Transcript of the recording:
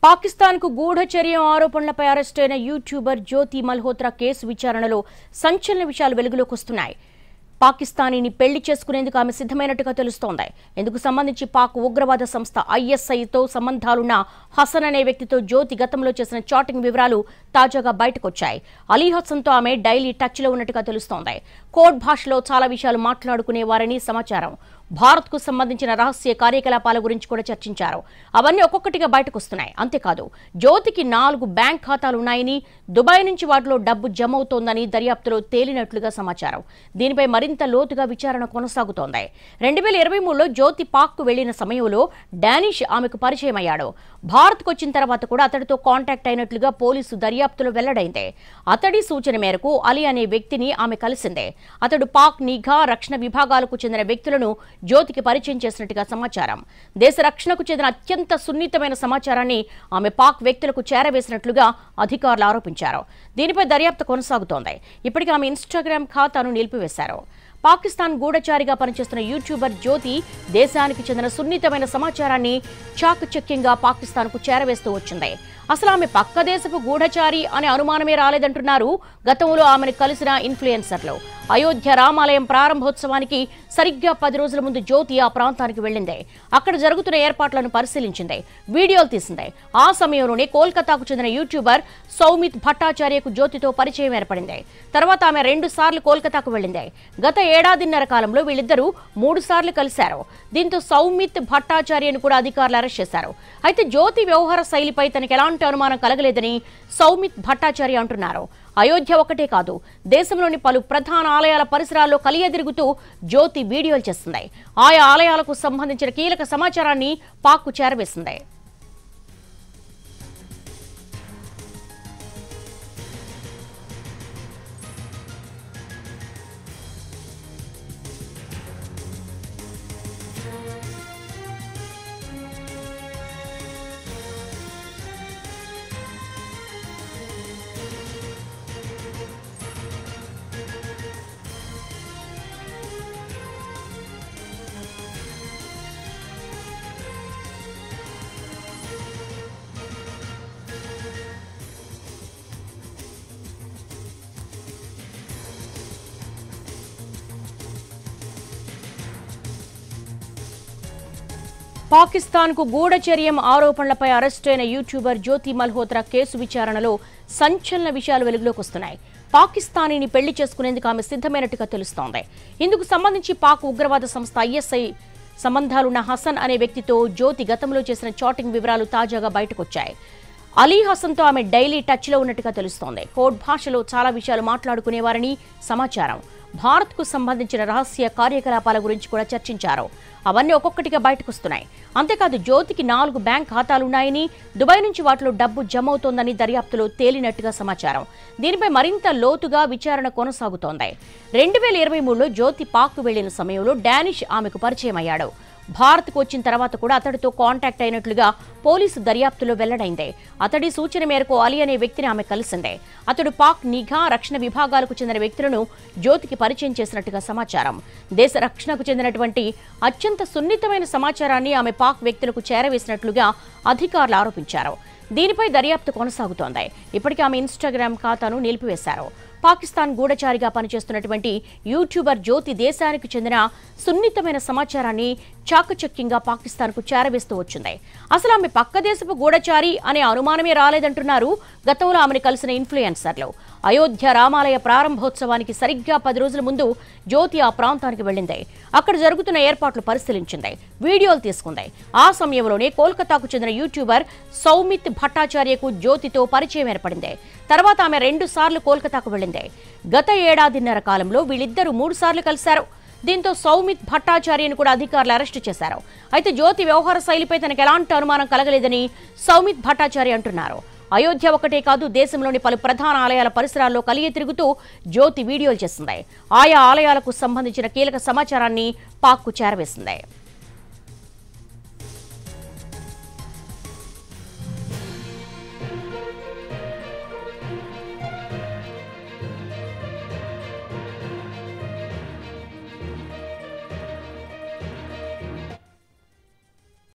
పాకిస్తాన్ కు గూఢచర్య ఆరోపణలపై అరెస్ట్ అయిన యూట్యూబర్ జ్యోతి మల్హోత్రా కేసు విచారణలో సంచలన విషయాలు వెలుగులోకి వస్తున్నాయి. పాకిస్తానీని పెళ్లి చేసుకునేందుకు ఆమె సిద్ధమైనట్టుగా తెలుస్తోంది. ఇందుకు సంబంధించి పాక్ ఉగ్రవాద సంస్థ ఐఎస్ఐతో సంబంధాలున్న హసన్ అనే వ్యక్తితో జ్యోతి గతంలో చేసిన చాటింగ్ వివరాలు తాజాగా బయటకొచ్చాయి. అలీ హసన్తో ఆమె డైలీ టచ్లో ఉన్నట్టుగా తెలుస్తోంది. కోడ్ భాషలో చాలా విషయాలు మాట్లాడుకునేవారని సమాచారం. భారత్కు సంబంధించిన రహస్య కార్యకలాపాల గురించి కూడా చర్చించారు. అవన్నీ ఒక్కొక్కటిగా బయటకు వస్తున్నాయి. అంతేకాదు జ్యోతికి 4 బ్యాంక్ ఖాతాలున్నాయని, దుబాయ్ నుంచి వాటిలో డబ్బు జమ అవుతోందని దర్యాప్తులో తేలినట్లుగా సమాచారం. దీనిపై మరింత లోతుగా విచారణ కొనసాగుతోంది. 2023లో జ్యోతి పాక్కు వెళ్లిన సమయంలో డానిష్ ఆమెకు పరిచయం అయ్యాడు. భారత్కు వచ్చిన తర్వాత కూడా అతడితో కాంటాక్ట్ అయినట్లుగా పోలీసు దర్యాప్తులో వెల్లడైంది. అతడి సూచన మేరకు అలీ అనే వ్యక్తిని ఆమె కలిసింది. అతడు పాక్ నిఘా రక్షణ విభాగాలకు చెందిన వ్యక్తులను జ్యోతికి పరిచయం చేసినట్టుగా సమాచారం. దేశ రక్షణకు చెందిన అత్యంత సున్నితమైన సమాచారాన్ని ఆమె పాక్ వ్యక్తులకు చేరవేసినట్లుగా అధికారులు ఆరోపించారు. దీనిపై దర్యాప్తు కొనసాగుతోంది. ఇప్పటికే ఆమె ఇన్స్టాగ్రామ్ ఖాతాను నిలిపివేశారు. పాకిస్తాన్ గూఢచారిగా పనిచేస్తున్న యూట్యూబర్ జ్యోతి దేశానికి చెందిన సున్నితమైన సమాచారాన్ని చాకచక్యంగా పాకిస్తాన్కు చేరవేస్తూ వచ్చింది. అసలు ఆమె పక్క దేశపు గూఢచారి అనే అనుమానమే రాలేదంటున్నారు గతంలో ఆమెను కలిసిన ఇన్ఫ్లుయెన్సర్లు. అయోధ్య రామాలయం ప్రారంభోత్సవానికి సరిగ్గా 10 రోజుల ముందు జ్యోతి ఆ ప్రాంతానికి వెళ్లింది. అక్కడ జరుగుతున్న ఏర్పాట్లను పరిశీలించింది, వీడియోలు తీసింది. ఆ సమయంలోనే కోల్కతాకు చెందిన యూట్యూబర్ సౌమిత్ భట్టాచార్యకు జ్యోతితో పరిచయం ఏర్పడింది. తర్వాత ఆమె 2 సార్లు కోల్కతాకు వెళ్లింది. గత ఏడాదిన్నర కాలంలో వీళ్ళిద్దరూ 3 సార్లు కలిశారు. దీంతో సౌమిత్ భట్టాచార్యను కూడా అధికారులు అరెస్ట్ చేశారు. అయితే జ్యోతి వ్యవహార శైలిపై తనకు ఎలాంటి అనుమానం కలగలేదని సౌమిత్ భట్టాచార్య అంటున్నారు. అయోధ్య ఒకటే కాదు, దేశంలోని పలు ప్రధాన ఆలయాల పరిసరాల్లో కలియదిరుగుతూ జ్యోతి వీడియోలు చేస్తుంది. ఆయా ఆలయాలకు సంబంధించిన కీలక సమాచారాన్ని పాక్కు చేరవేసింది. పాకిస్తాన్ కు గూఢచర్యం ఆరోపణలపై అరెస్ట్ అయిన యూట్యూబర్ జ్యోతి మల్హోత్రా కేసు విచారణలో సంచలన విషయాలు వెలుగులోకి వస్తున్నాయి. పాకిస్తానీని పెళ్లి చేసుకునేందుకు ఆమె సిద్ధమైనట్టుగా తెలుస్తోంది. ఇందుకు సంబంధించి పాక్ ఉగ్రవాద సంస్థ ఐఎస్ఐ సంబంధాలున్న హసన్ అనే వ్యక్తితో జ్యోతి గతంలో చేసిన చాటింగ్ వివరాలు తాజాగా బయటకొచ్చాయి. అలీ హసన్తో ఆమె డైలీ టచ్లో ఉన్నట్టుగా తెలుస్తోంది. కోడ్ భాషలో చాలా విషయాలు మాట్లాడుకునేవారని సమాచారం. భారత్కు సంబంధించిన రహస్య కార్యకలాపాల గురించి కూడా చర్చించారు. అవన్నీ ఒక్కొక్కటిగా బయటకొస్తున్నాయి. అంతేకాదు జ్యోతికి 4 బ్యాంక్ ఖాతాలున్నాయని, దుబాయ్ నుంచి వాటిలో డబ్బు జమ అవుతోందని దర్యాప్తులో తేలినట్టుగా సమాచారం. దీనిపై మరింత లోతుగా విచారణ కొనసాగుతోంది. 2023లో జ్యోతి పాక్కు వెళ్లిన సమయంలో డానిష్ ఆమెకు పరిచయం అయ్యాడు. భారత్కు వచ్చిన తర్వాత కూడా అతడితో కాంటాక్ట్ అయినట్లుగా పోలీసు దర్యాప్తులో వెల్లడైంది. అతడి సూచన మేరకు అలీ అనే వ్యక్తిని ఆమె కలిసింది. అతడు పాక్ నిఘా రక్షణ విభాగాలకు చెందిన వ్యక్తులను జ్యోతికి పరిచయం చేసినట్టుగా సమాచారం. దేశ రక్షణకు చెందినటువంటి అత్యంత సున్నితమైన సమాచారాన్ని ఆమె పాక్ వ్యక్తులకు చేరవేసినట్లుగా అధికారులు ఆరోపించారు. దీనిపై దర్యాప్తు కొనసాగుతోంది. ఇప్పటికే ఆమె ఇన్స్టాగ్రామ్ ఖాతాను నిలిపివేశారు. పాకిస్తాన్ గూఢచారిగా పనిచేస్తున్నటువంటి యూట్యూబర్ జ్యోతి దేశానికి చెందిన సున్నితమైన సమాచారాన్ని చాకచక్యంగా పాకిస్తాన్కు చేరవేస్తూ వచ్చింది. అసలు ఆమె పక్క దేశపు గూఢచారి అనే అనుమానమే రాలేదంటున్నారు గతంలో ఆమెను కలిసిన ఇన్ఫ్లుయెన్సర్లు. అయోధ్య రామాలయ ప్రారంభోత్సవానికి సరిగ్గా 10 రోజుల ముందు జ్యోతి ఆ ప్రాంతానికి వెళ్లింది. అక్కడ జరుగుతున్న ఏర్పాట్లు పరిశీలించింది, వీడియోలు తీసుకుంది. ఆ సమయంలోనే కోల్కతాకు చెందిన యూట్యూబర్ సౌమిత్ భట్టాచార్యకు జ్యోతితో పరిచయం ఏర్పడింది. తర్వాత ఆమె 2 సార్లు కోల్కతాకు వెళ్లింది. గత ఏడాదిన్నర కాలంలో వీళ్ళిద్దరూ 3 సార్లు కలిశారు. దీంతో సౌమిత్ భట్టాచార్యను కూడా అధికారులు అరెస్టు చేశారు. అయితే జ్యోతి వ్యవహార శైలిపై తనకు ఎలాంటి అనుమానం కలగలేదని సౌమిత్ భట్టాచార్య అంటున్నారు. అయోధ్య ఒకటే కాదు, దేశంలోని పలు ప్రధాన ఆలయాల పరిసరాల్లో కలియ తిరుగుతూ జ్యోతి వీడియోలు చేసింది. ఆయా ఆలయాలకు సంబంధించిన కీలక సమాచారాన్ని పాక్కు చేరవేసింది.